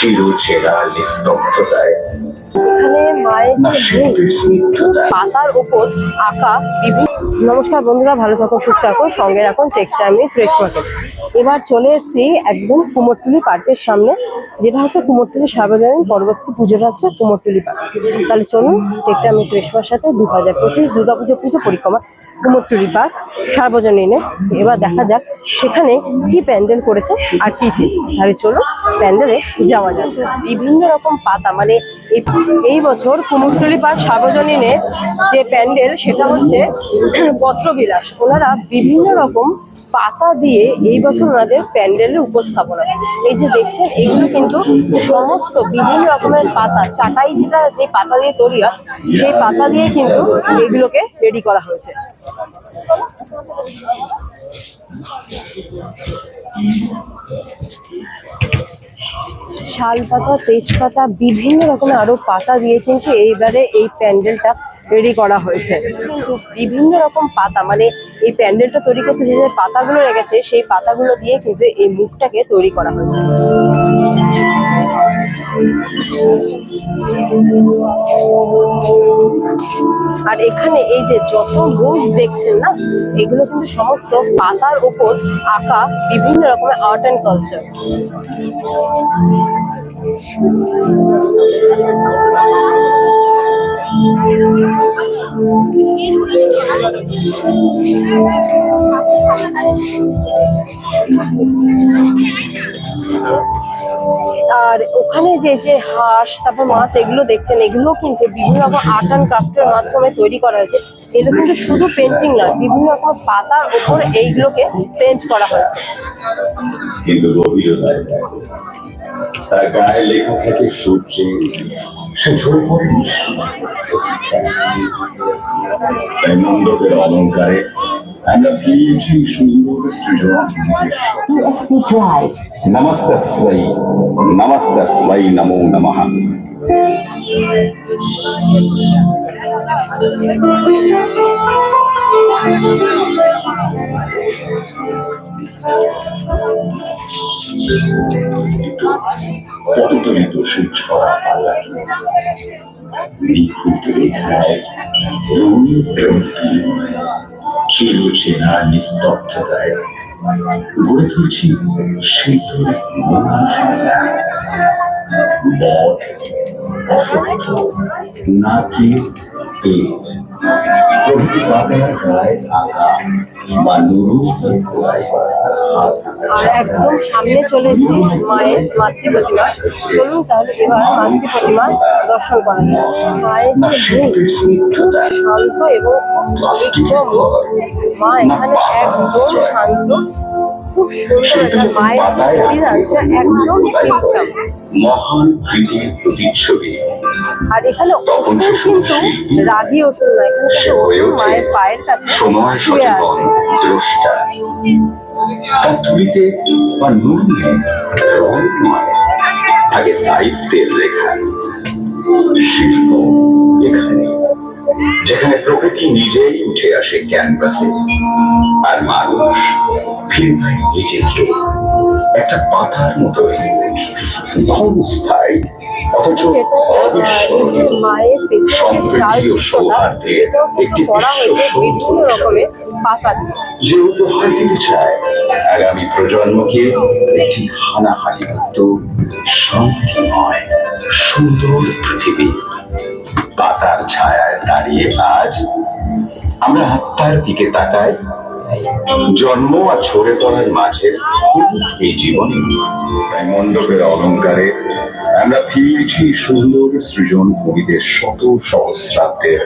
চিরচেনা নিস্তব্ধতায় এখানে মায়ের যে পাতার উপর আঁকা বিভিন্ন। নমস্কার বন্ধুরা, ভালো থাকুন, সুস্থ থাকুন, সঙ্গে রাখুন টেক টাইম ফ্রেশ মার্কেট। এবার চলে এসেছি একদম কুমোরটুলি পার্কের সামনে, যেটা হচ্ছে কুমোরটুলি সার্বজনীন পরবর্তী পুজোটা হচ্ছে কুমোরটুলি পার্ক। তাহলে চলুন টেক টাইম ফ্রেশ মার্কেটের সাথে 2025 দুর্গাপুজো পরিক্রমা কুমোরটুলি পার্ক সার্বজনীনে। এবার দেখা যাক সেখানে কি প্যান্ডেল করেছে আর কি থিম। তাহলে চলুন প্যান্ডেলে যাওয়া যাক। বিভিন্ন রকম পাতা, মানে এই বছর কুমোরটুলি পার্ক সার্বজনীনে যে প্যান্ডেল সেটা হচ্ছে পত্রবিলাস। ওনারা বিভিন্ন রকম পাতা দিয়ে এই বছর ওনাদের প্যান্ডেলের উপস্থাপনা। এই যে দেখছেন এগুলো কিন্তু সমস্ত বিভিন্ন রকমের পাতা, চাটাই যেটা যে পাতা দিয়ে তৈরি হয় সেই পাতা দিয়ে কিন্তু এগুলোকে রেডি করা হয়েছে। শাল পাতা, তেজপাতা, বিভিন্ন রকমের আরো পাতা দিয়ে কিন্তু এইবারে এই প্যান্ডেলটা রেডি করা হয়েছে। কিন্তু বিভিন্ন রকম পাতা, মানে এই প্যান্ডেলটা তৈরি করতে যে যে পাতাগুলো রেখেছে সেই পাতাগুলো দিয়ে কিন্তু এই মুখটাকে তৈরি করা হয়েছে। আর এখানে এই যে যত মুখ দেখছেন না, এগুলো কিন্তু সমস্ত পাতার উপর আঁকা বিভিন্ন রকমের আর্ট অ্যান্ড কালচার। আর ওখানে যে যে হাঁস, তারপর মাছ এগুলো দেখছেন, এগুলো কিন্তু বিভিন্ন রকম আর্ট অ্যান্ড ক্রাফটের মাধ্যমে তৈরি করা হয়েছে। এগুলো কিন্তু শুধু পেন্টিং নয়, বিভিন্ন রকম পাতার উপরে এইগুলোকে পেন্ট করা হয়েছে। কিন্তু তার গায়ে লেখা থাকে সূর্যে মণ্ডপের অলঙ্কারে আমরা পেয়েছি সুন্দর সৃজন। নমস্তস্মৈ নমস্তস্মৈ নমো নমঃ। পদতলিত সেই ছড়া পাল্লা নিখুঁত রেখায় চিরচেনা নিস্তব্ধতায় গড়ে তুলছি শীতল অসত্য নাকি তেজ প্রভৃতি পাতার গায়ে আঁকা বা আর একদম সামনে চলে এসেছি মায়ের মাতৃ প্রতিমা। চলুন তাহলে এবার মাতৃ প্রতিমা দর্শন করা যায়। মায়ের যে খুব শান্ত এবং খুব স্নিগ্ধ মুখ, মা এখানে একদম শান্ত, খুব সুন্দর। মায়ের যে পরিধান সেটা একদম ছিমছাম। মহান প্রীতির প্রতিচ্ছবি। আর এখানে অসুর কিন্তু রাগী অসুর নয়, এখানে কিন্তু অসুর মায়ের পায়ের কাছে শুয়ে আছে। তার তুলিতে বা নুনে রং নয়, আগে দায়িত্বের রেখা। শিল্প এখানে, যেখানে প্রকৃতি নিজেই উঠে আসে ক্যানভাসে আর মানুষ ফিরে নিজেকে একটা পাতার মতোই ক্ষণস্থায়ী অথচ মায়ের পেছনে যে চাল চিত্রটা, এটাও কিন্তু করা হয়েছে বিভিন্ন রকমের পাতা দিয়ে। যে উপহার দিতে চায় আগামী প্রজন্মকে একটি হানাহানি মুক্ত শান্তিময় সুন্দর পৃথিবী। পাতার ছায়ায় দাঁড়িয়ে আজ আমরা আত্মার দিকে তাকাই, জন্ম আর ঝরে পড়ার মাঝে এই জীবন। তাই মণ্ডপের অলঙ্কারে আমরা ফিরেছি সুন্দর সৃজন কবিদের শত সহস্রাব্দের।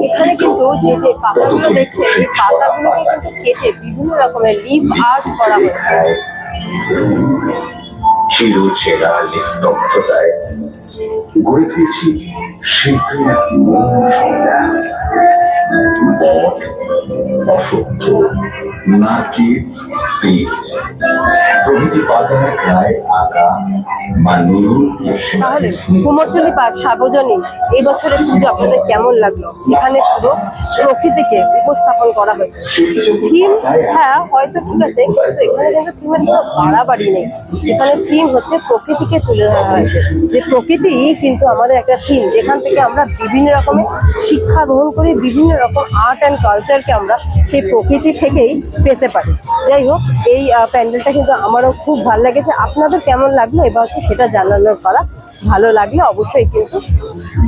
এখানে কিন্তু যে যে পাতাগুলো দেখছেন, এই পাতাগুলোকে কিন্তু কেটে বিভিন্ন রকমের লিফ আর্ট করা হয়েছে। চিরচেনা নিস্তব্ধতায় গড়ে তুলেছি শীতল বট অসত্য, নাকি তীর প্রভৃতি পাতার গায়ে আঁকা বা নুরুল তাহলে কুমোরটুলি পার্ক সার্বজনীন এই বছরের পুজো আপনাদের কেমন লাগলো? এখানে পুরো প্রকৃতিকে উপস্থাপন করা হয়েছে। থিম, হ্যাঁ হয়তো ঠিক আছে, কিন্তু এখানে কিন্তু থিমের কোনো বাড়াবাড়ি নেই। এখানে থিম হচ্ছে প্রকৃতিকে তুলে ধরা হয়েছে, যে প্রকৃতি কিন্তু আমাদের একটা থিম, যেখান থেকে আমরা বিভিন্ন রকমের শিক্ষা গ্রহণ করি, বিভিন্ন রকম আর্ট অ্যান্ড কালচারকে আমরা সেই প্রকৃতি থেকেই পেতে পারি। যাই হোক, এই প্যান্ডেলটা কিন্তু আমারও খুব ভালো লেগেছে। আপনাদের কেমন লাগলো এবার হচ্ছে সেটা জানানোর করা। ভালো লাগলে অবশ্যই কিন্তু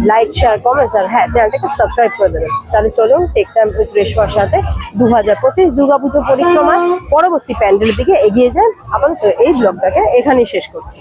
লাইক, শেয়ার, কমেন্টস আর হ্যাঁ চ্যানেলটাকে সাবস্ক্রাইব করে দেবেন। তাহলে চলুন টেক টাইম উইথ রেশমার সাথে 2025 দুর্গাপুজো পরিক্রমার পরবর্তী প্যান্ডেলের দিকে এগিয়ে যান। আপাতত এই ব্লগটাকে এখানেই শেষ করছি।